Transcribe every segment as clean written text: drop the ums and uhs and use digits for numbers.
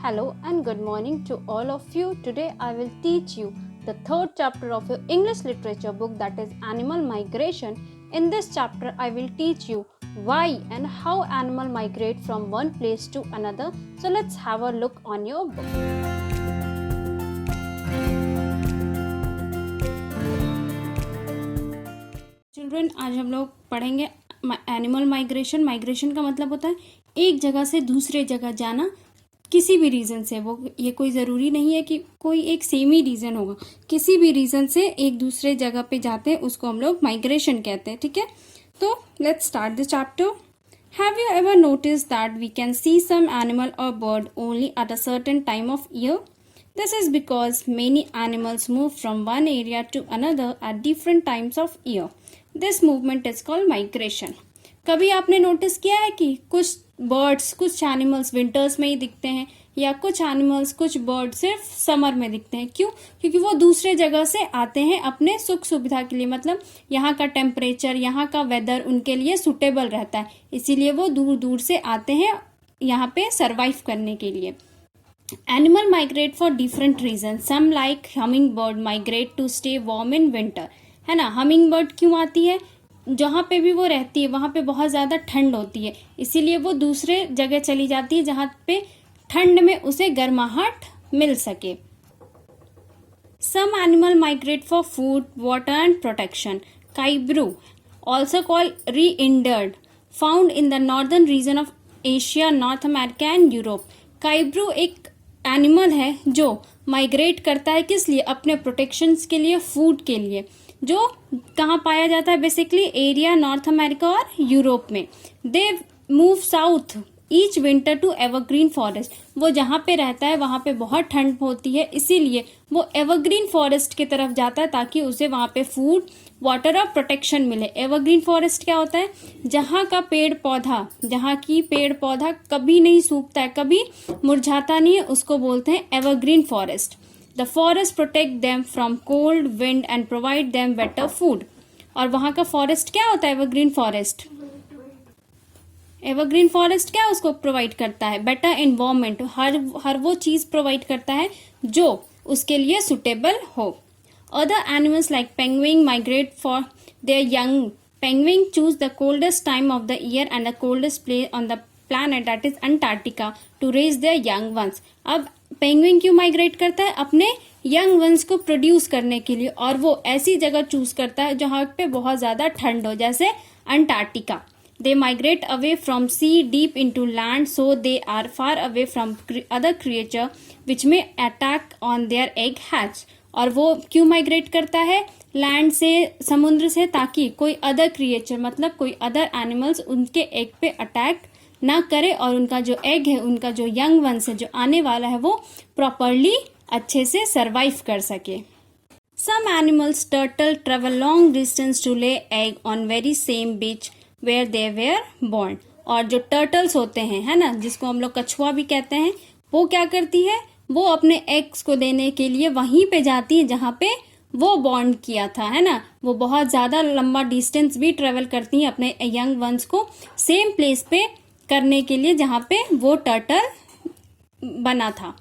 Hello and good morning to all of you. Today I will teach you the third chapter of your English literature book, that is Animal Migration. In this chapter I will teach you why and how animals migrate from one place to another. So let's have a look on your book. Children, आज हम लोग पढ़ेंगे animal migration. Migration का मतलब होता है एक जगह से दूसरे जगह जाना, किसी भी रीज़न से। वो ये कोई ज़रूरी नहीं है कि कोई एक सेम ही रीज़न होगा, किसी भी रीज़न से एक दूसरे जगह पे जाते हैं, उसको हम लोग माइग्रेशन कहते हैं। ठीक है, तो let's start the chapter. Have you ever notice that we can see some animal और bird only at a certain time of year? This is because many animals move from one area to another at different times of year. This movement is called migration. कभी आपने notice किया है कि कुछ birds, कुछ animals winters में ही दिखते हैं, या कुछ एनिमल्स, कुछ बर्ड सिर्फ समर में दिखते हैं? क्यों? क्योंकि वो दूसरे जगह से आते हैं अपने सुख सुविधा के लिए। मतलब यहाँ का टेम्परेचर, यहाँ का वेदर उनके लिए सुटेबल रहता है, इसीलिए वो दूर दूर से आते हैं यहाँ पे सरवाइव करने के लिए। Animal migrate for different reasons. Some like hummingbird migrate to stay warm in winter. है ना, hummingbird क्यों आती है? जहाँ पे भी वो रहती है वहाँ पे बहुत ज़्यादा ठंड होती है, इसीलिए वो दूसरे जगह चली जाती है जहाँ पे ठंड में उसे गर्माहट मिल सके। Some animal migrate for food, water and protection. Kaibru, also called reindeer, found in the northern region of Asia, North America and Europe. काइब्रू एक एनिमल है जो माइग्रेट करता है, किस लिए? अपने प्रोटेक्शंस के लिए, फूड के लिए, जो कहाँ पाया जाता है? बेसिकली एरिया नॉर्थ अमेरिका और यूरोप में। They move south each winter to evergreen forest. वो जहाँ पे रहता है वहाँ पे बहुत ठंड होती है, इसीलिए वो एवरग्रीन फॉरेस्ट की तरफ जाता है ताकि उसे वहाँ पे फूड, वाटर और प्रोटेक्शन मिले। एवरग्रीन फॉरेस्ट क्या होता है? जहाँ का पेड़ पौधा, जहाँ की पेड़ पौधा कभी नहीं सूखता है, कभी मुरझाता नहीं है, उसको बोलते हैं evergreen forest. The forest protect them from cold, wind and provide them better food. और वहाँ का फॉरेस्ट क्या होता है? एवरग्रीन फॉरेस्ट, एवरग्रीन फॉरेस्ट क्या उसको प्रोवाइड करता है? Better environment. हर वो चीज़ प्रोवाइड करता है जो उसके लिए सुटेबल हो। Other animals like penguin migrate for their young. Penguin choose the coldest time of the year and the coldest place on the planet, that is Antarctica, to raise their young ones. अब penguin क्यों migrate करता है? अपने young ones को produce करने के लिए, और वो ऐसी जगह चूज करता है जहाँ पे बहुत ज़्यादा ठंड हो, जैसे Antarctica. They migrate away from sea deep into land, so they are far away from other creature which may attack on their egg hatch. और वो क्यों माइग्रेट करता है लैंड से, समुद्र से, ताकि कोई अदर क्रिएचर, मतलब कोई अदर एनिमल्स उनके एग पे अटैक ना करे और उनका जो एग है, उनका जो यंग वंस है, जो आने वाला है, वो प्रॉपरली अच्छे से सरवाइव कर सके। Some animals turtle travel long distance to lay egg on very same beach where they were born. और जो टर्टल्स होते हैं, है ना, जिसको हम लोग कछुआ भी कहते हैं, वो क्या करती है? वो अपने एग्स को देने के लिए वहीं पे जाती है जहाँ पे वो बॉन्ड किया था, है ना। वो बहुत ज़्यादा लंबा डिस्टेंस भी ट्रेवल करती हैं अपने यंग वंस को सेम प्लेस पे करने के लिए जहाँ पे वो टर्टल बना था।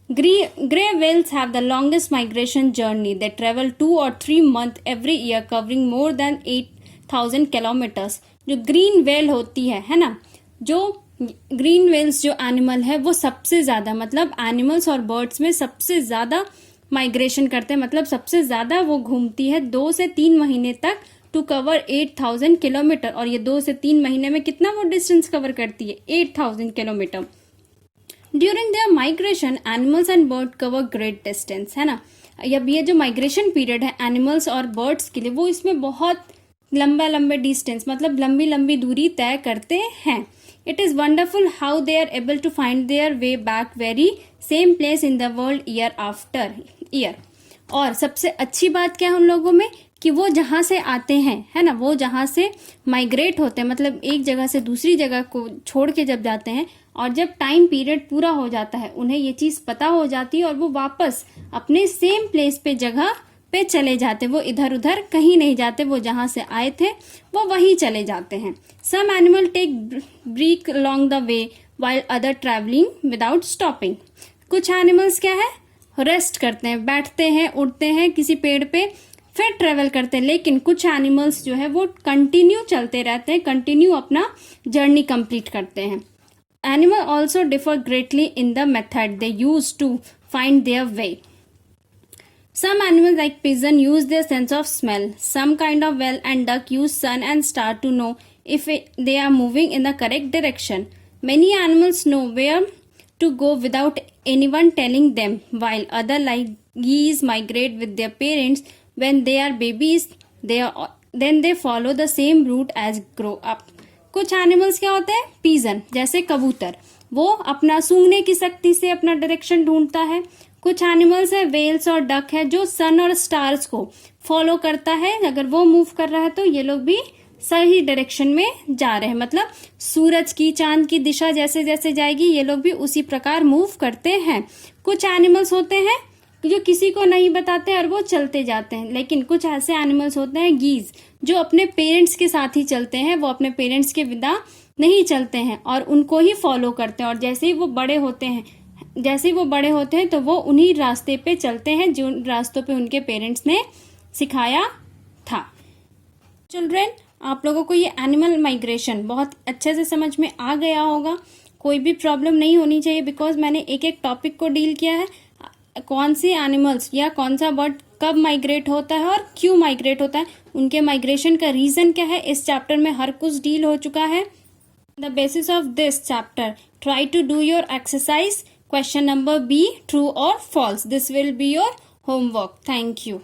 Grey whales have the longest migration journey. They travel 2 or 3 months every year, covering more than 8,000 kilometers. जो ग्रीन वेल होती है ना, जो ग्रीन वेल्स जो एनिमल है वो सबसे ज़्यादा, मतलब एनिमल्स और बर्ड्स में सबसे ज़्यादा माइग्रेशन करते हैं, मतलब सबसे ज़्यादा वो घूमती है 2 से 3 महीने तक, टू कवर 8,000 किलोमीटर। और ये 2 से 3 महीने में कितना वो डिस्टेंस कवर करती है? 8,000 kilometre. During their migration animals and bird cover great distance, है ना। अब ये जो माइग्रेशन पीरियड है एनिमल्स और बर्ड्स के लिए, वो इसमें बहुत लंबे डिस्टेंस, मतलब लंबी लंबी दूरी तय करते हैं। It is wonderful how they are able to find their way back very same place in the world year after year. और सबसे अच्छी बात क्या है उन लोगों में कि वो जहाँ से आते हैं, है ना, वो जहाँ से माइग्रेट होते हैं, मतलब एक जगह से दूसरी जगह को छोड़ के जब जाते हैं, और जब टाइम पीरियड पूरा हो जाता है, उन्हें ये चीज़ पता हो जाती है और वो वापस अपने सेम प्लेस पे जगह पे चले जाते। वो इधर उधर कहीं नहीं जाते, वो जहाँ से आए थे वो वहीं चले जाते हैं। Some animal take break along the way while other traveling without stopping. कुछ एनिमल्स क्या है, रेस्ट करते हैं, बैठते हैं, उड़ते हैं किसी पेड़ पे, फिर ट्रेवल करते हैं। लेकिन कुछ एनिमल्स जो है वो कंटिन्यू चलते रहते हैं, कंटिन्यू अपना जर्नी कंप्लीट करते हैं। Animal also differ greatly in the method they use to find their way. Some animals like pigeon use their sense of smell. Some kind of whale and duck use sun and star to know if they are moving in the correct direction. Many animals know where to go without anyone telling them, while other like geese migrate with their parents when they are babies. Then they follow the same route as grow up. कुछ animals क्या होते हैं, pigeon जैसे कबूतर, वो अपना सूंघने की शक्ति से अपना डायरेक्शन ढूंढता है। कुछ एनिमल्स है वेल्स और डक है जो सन और स्टार्स को फॉलो करता है, अगर वो मूव कर रहा है तो ये लोग भी सही डायरेक्शन में जा रहे हैं, मतलब सूरज की चांद की दिशा जैसे जैसे जाएगी ये लोग भी उसी प्रकार मूव करते हैं। कुछ एनिमल्स होते हैं जो किसी को नहीं बताते और वो चलते जाते हैं, लेकिन कुछ ऐसे एनिमल्स होते हैं गीज जो अपने पेरेंट्स के साथ ही चलते हैं, वो अपने पेरेंट्स के बिना नहीं चलते हैं और उनको ही फॉलो करते हैं, और जैसे ही वो बड़े होते हैं तो वो उन्हीं रास्ते पे चलते हैं जो रास्तों पे उनके पेरेंट्स ने सिखाया था। चिल्ड्रेन, आप लोगों को ये एनिमल माइग्रेशन बहुत अच्छे से समझ में आ गया होगा, कोई भी प्रॉब्लम नहीं होनी चाहिए, बिकॉज मैंने एक एक टॉपिक को डील किया है, कौन सी एनिमल्स या कौन सा बर्ड कब माइग्रेट होता है और क्यों माइग्रेट होता है, उनके माइग्रेशन का रीजन क्या है, इस चैप्टर में हर कुछ डील हो चुका है। The basis of this chapter, try to do your exercise, question number B, true or false. This will be your homework. Thank you.